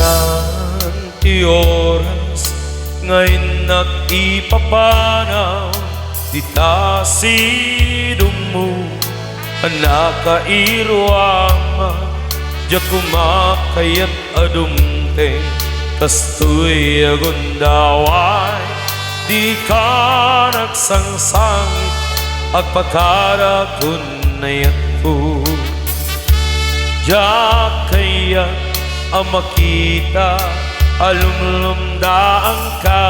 Nasaan ti oras ngayon nag-ipapanaw di ta sidong mo nakairwang di kumakayat adumte kastoy agundaway di ka nagsangsangit agpakarakon na yato diya kaya ang makita alumlumdaan ka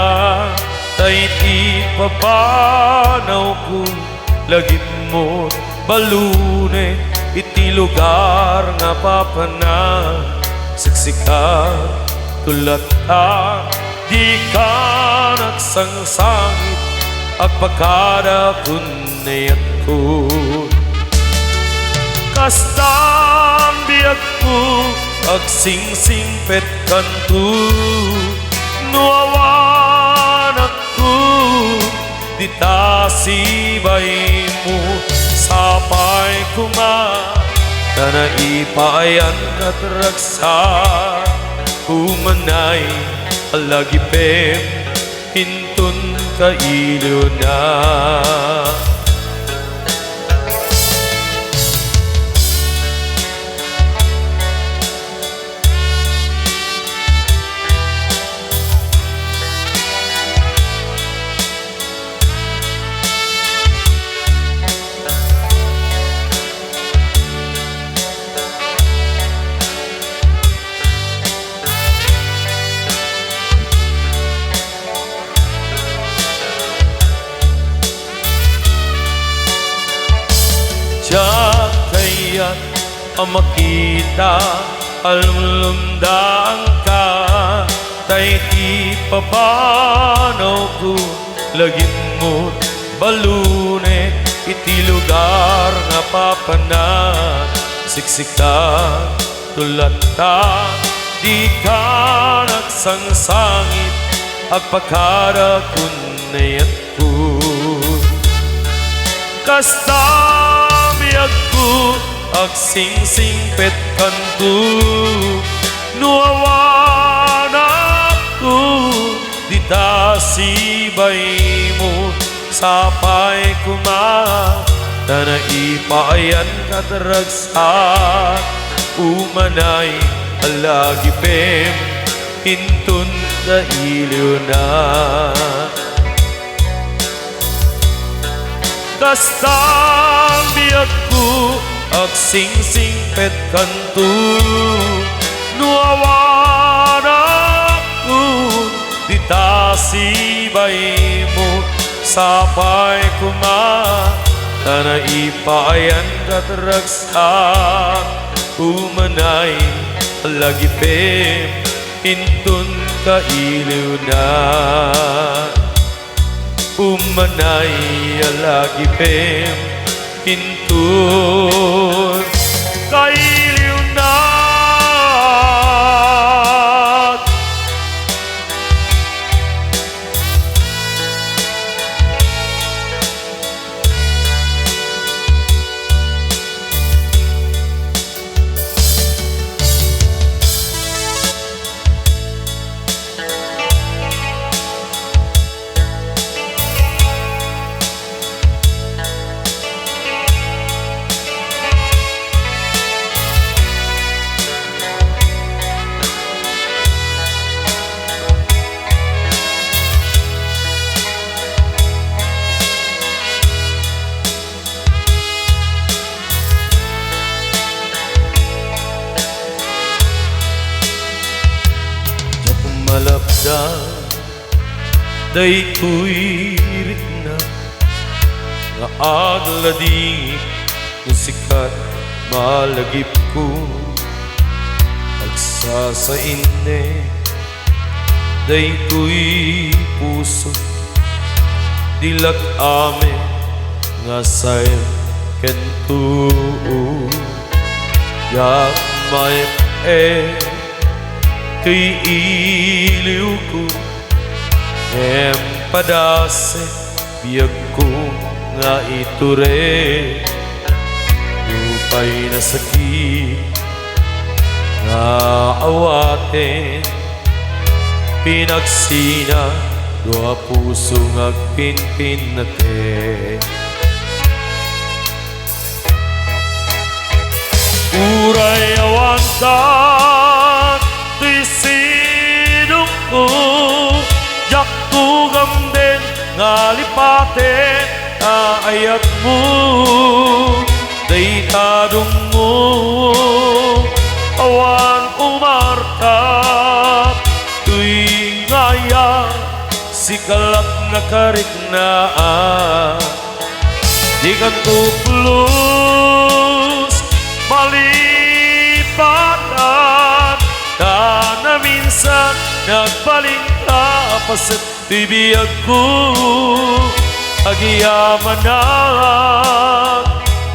tay ti papanaw ko lagit mo balune iti lugar nga papana siksika tulat ta di ka nagsangsangit agpakada kunayat ko kastam biyak ko agsingsingpet kanto nuawan ako di ta sibay mo sapay kuma na naipayan at raksa humanay alagipem hintun kailo na diya kaya't ang makita alumlumdaan ka tay ti papanaw ko lagin mo balune iti lugar nga papana siksika tulat ta di ka nagsangsangit agpakara kunayat ko kasta aku agsingsingpet kanto nuawan ako di ta sibay mo sapay kuma na naipayan kataragsak umanay alagipem hintun na iliw na kastang biyak ko agsingsingpet kanto nuawan ako di ta sibay mo sapay kuma na naipayan kataragsak umanay alagipem hintun kailiw na umanay alagipem hintun kailiw na malapdan day ko'y ritna nga aglading musikat malagip ko pagsasainde day ko'y puso dilak ame nga sayang kento yak may kay iliw ko empadase biyag ko nga iture upay na sakit nga awat awaten pinagsina dua puso agpinpin natin. Uray awantan ti sinong ko jak tugam din ngalipaten ayat mo day tadong mo awan umarkap tuwing ngaya sikalap na kariknaan di ka tuplos malipatan ka na minsan nagbaling ka pasit bibiyag ko agiyaman na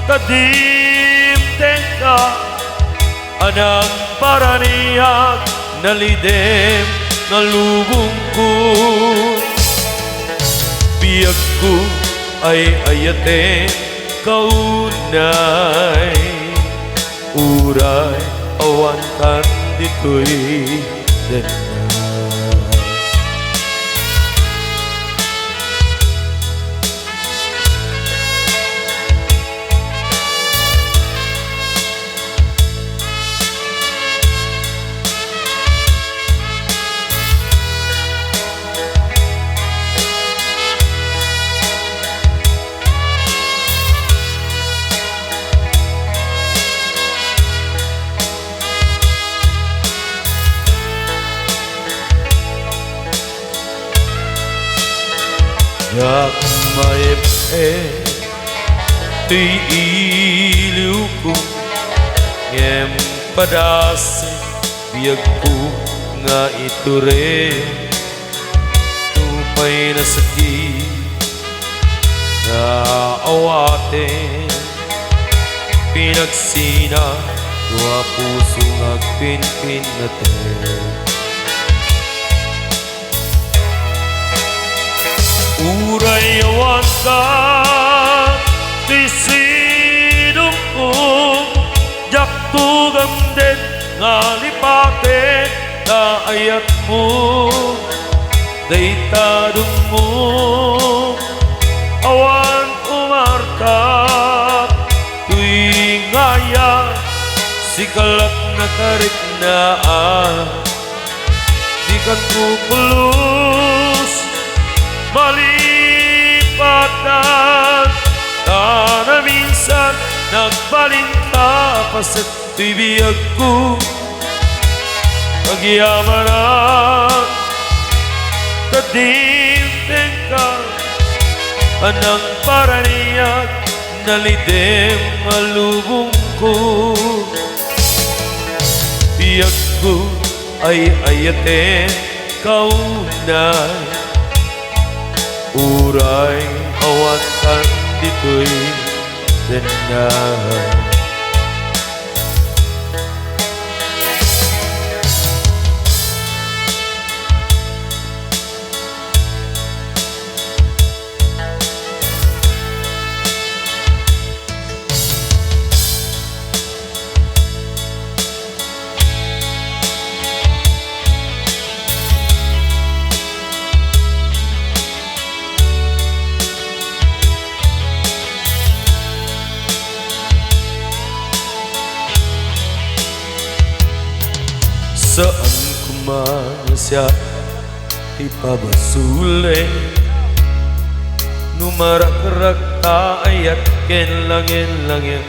kadimteng ka anang paraniyag nalidem nalubong ko biyag ko ay ayaten kaunay uray awan kan dito'y denay. Yak maiphe ti iliw ko ngem padase biyag ko nga iture tupay na sakit na awaten pinagsina dua puso agpinpin natin. Uray awan ka ti sinong ko jak tugam din ngalipaten na ayat mo day tadong mo awan umarkap tuwing ngaya sikalap na kariknaan di ka tuplos malipatan na minsan nagbaling ka pasit bibiyag ko agyamanan kadimteng ka anang paraniyag nalidem malubong ko biyag ko ay ayaten kaunay uray awan kan dito'y denay. Saan ko man siya ipabasuli numarak-rak ta ayat ken langin-langin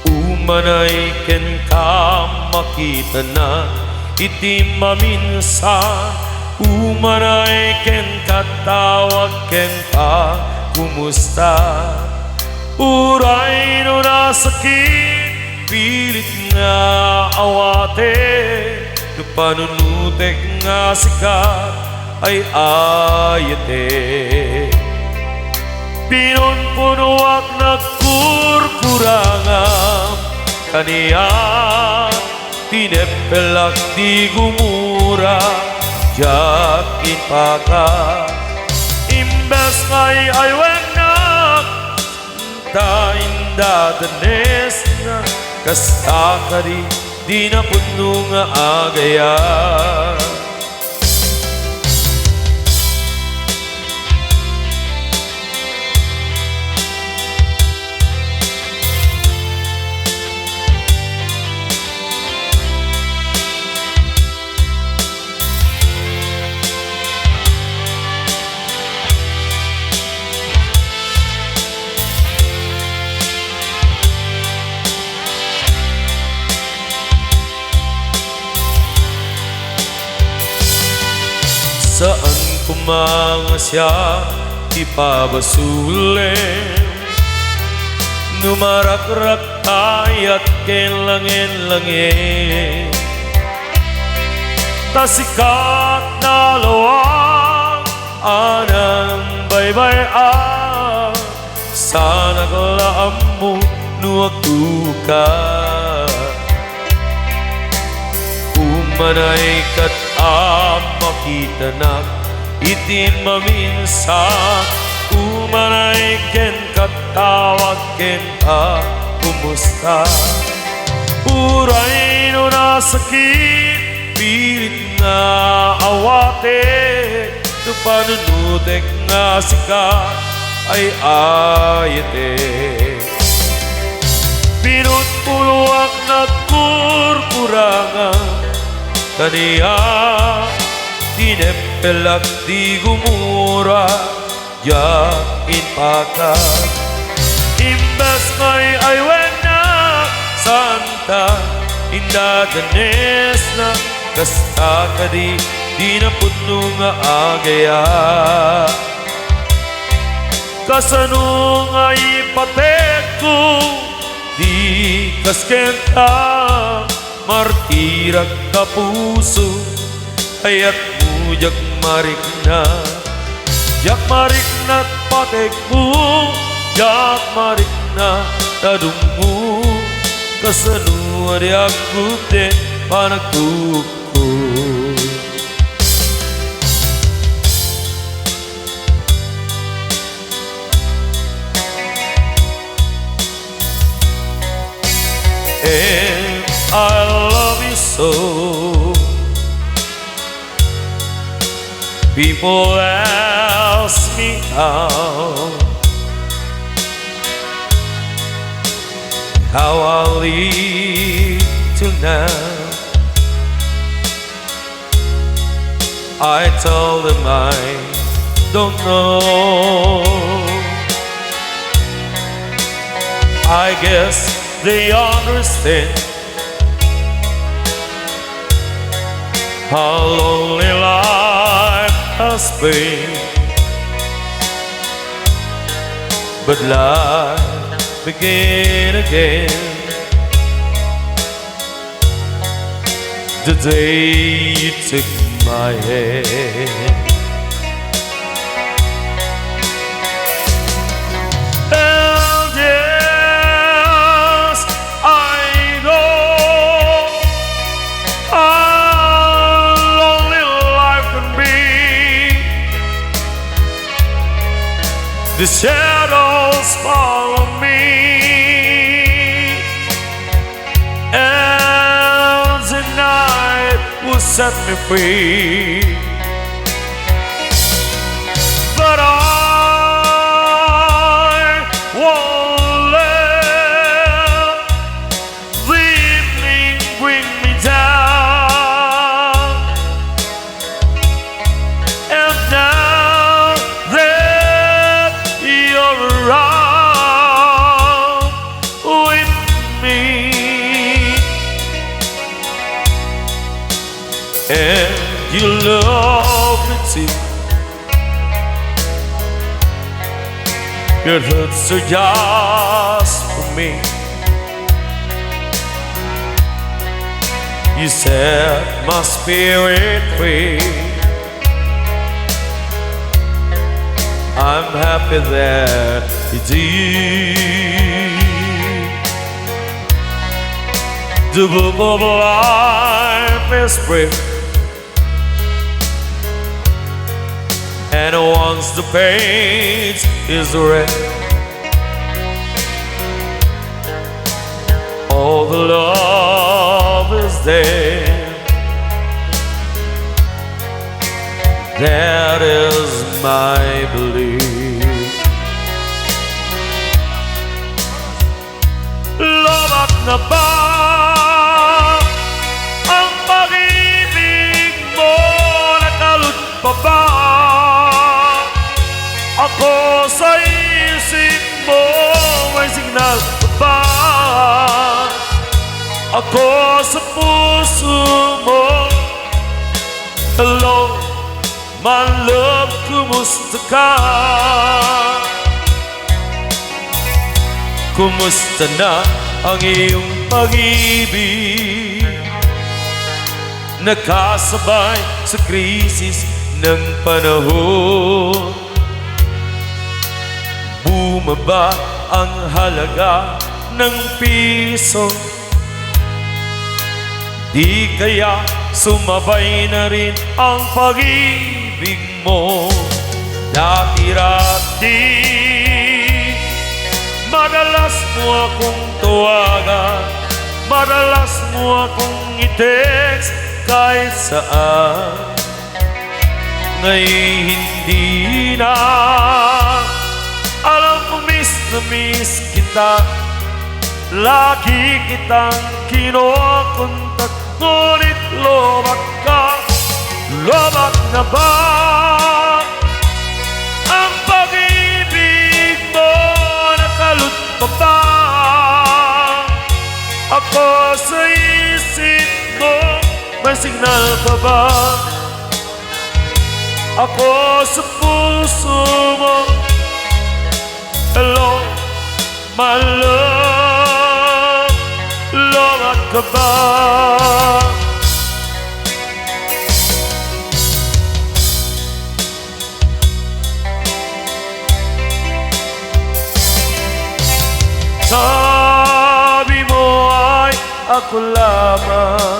umanay ken ka makita na iti maminsan umanay ken katawag ken ka kumusta uray no nasakit pilit nga awate no panunutek nga sikat ay ayate pinunpunuak nagkurkurangam kaniya tinepelak di gumura jak ipaka imbes ngay aywen na dain dadanes na kasta ka di na puno nga agaya. Saan kumanga siya ipabasulin, numarak-rak ayat kenlangin-langin, tasikat na lawang anang baybay-an, sana kalaam mo nuwagtuka. Umanay kat makita na itin maminsan, umanay ken katawag ken ka kumusta. Uray no nasakit, pilit na awate, no panunutek nga sikat ay ayete. Pinutpuluak na kurkurangan, kaniya tinepelak di gumura, yakin pakat. Imbes may aywen na santa, indadanes na kasta ka di na puno nga agaya. Kasano nga ipatek ko, di kaskenta, martirag ka puso, ayat mo jak marik na patek mo, jak marik na tadung mo, kasano di ako din panagtuko. And I love you so. People ask me how I live till now. I tell them I don't know. I guess they understand how lonely life has been, but life began again the day you took my hand. And yes, I know how lonely life can be. The shadows follow me, and tonight will set me free. But I won't let the evening bring me down. And now that you're around with me, and you love me too, your hurts are just for me. You set my spirit free. I'm happy that you did. The book of life is brief, and once the page is read, all the love is there. That is my belief. Lobak na ba ang pag-ibig mo? Nakalot pa ba ako sa isip mo? May signal pa ba ako sa puso mo? Hello, my love, kumusta ka? Kumusta na ang iyong pag-ibig? Nakasabay sa krisis ng panahon. Bumaba ang halaga ng piso. Di kaya sumabay na rin ang pag-ibig mo? Dati-rati madalas mo akong tawagan, madalas mo akong i-text kahit saan. Ngayon hindi na. Alam ko miss na miss kita, lagi kitang kinokontak. Ngunit lobak ka, lobak na ba ang pag-ibig mo? Nakalot pa ba ako sa isip mo? May signal pa ba ako sa puso mo? Hello, my love, lobak ka ba? Sabi mo ay ako lamang,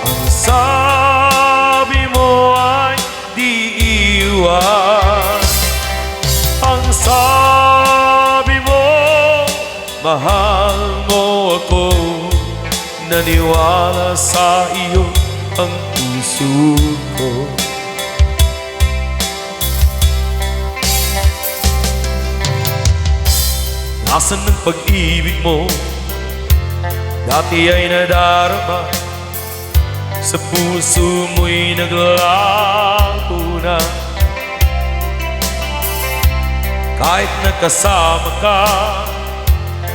ang sabi mo ay di iwan, ang sabi mo mahal mo ako. Naniwala sa iyo ang puso ko. Nasaan ang pag-ibig mo? Dati ay nadarama, sa puso mo'y naglaho na. Kahit nakasama ka,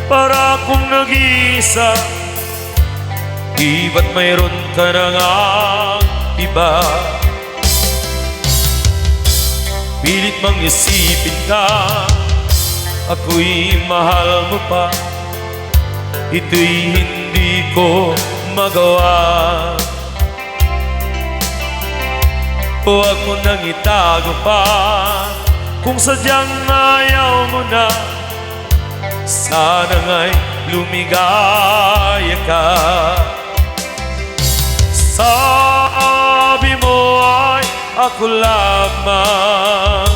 para akong nag-iisa. Di ba't mayroon ka na ngang iba? Pilit mang isipin ka, ako'y mahal mo pa. Ito'y hindi ko magawa. Huwag mo nang itago pa, kung sadyang ayaw mo na. Sana nga'y lumigaya ka. Sabi mo ay ako lamang,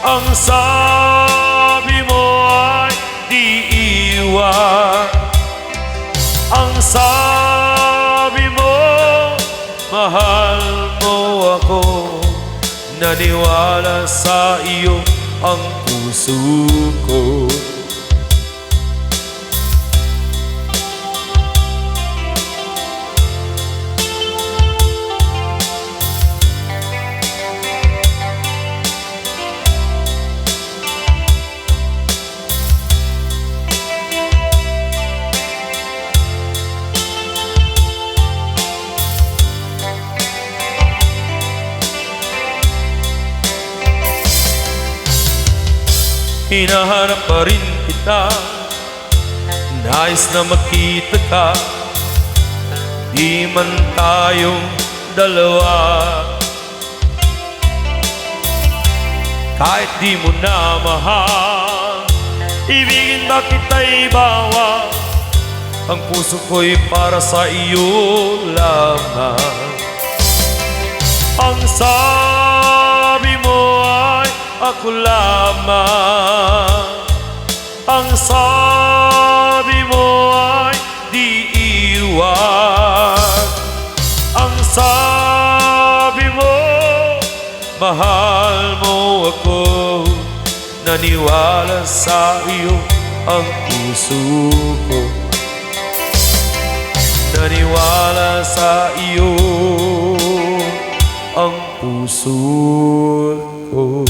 ang sabi mo ay di iwan, ang sabi mo mahal mo ako. Naniwala sa iyo ang puso ko. Hinahanap pa rin kita, nais na makita ka. Di man tayong dalawa, kahit di mo na mahal, ibigin ba kita'y bawal? Ang puso ko'y para sa iyo lamang. Ang sabi mo ay ako lamang, ang sabi sabi mo ay di iwan. Ang sabi mo, mahal mo ako. Naniwala sa iyo ang puso ko. Naniwala sa iyo ang puso ko.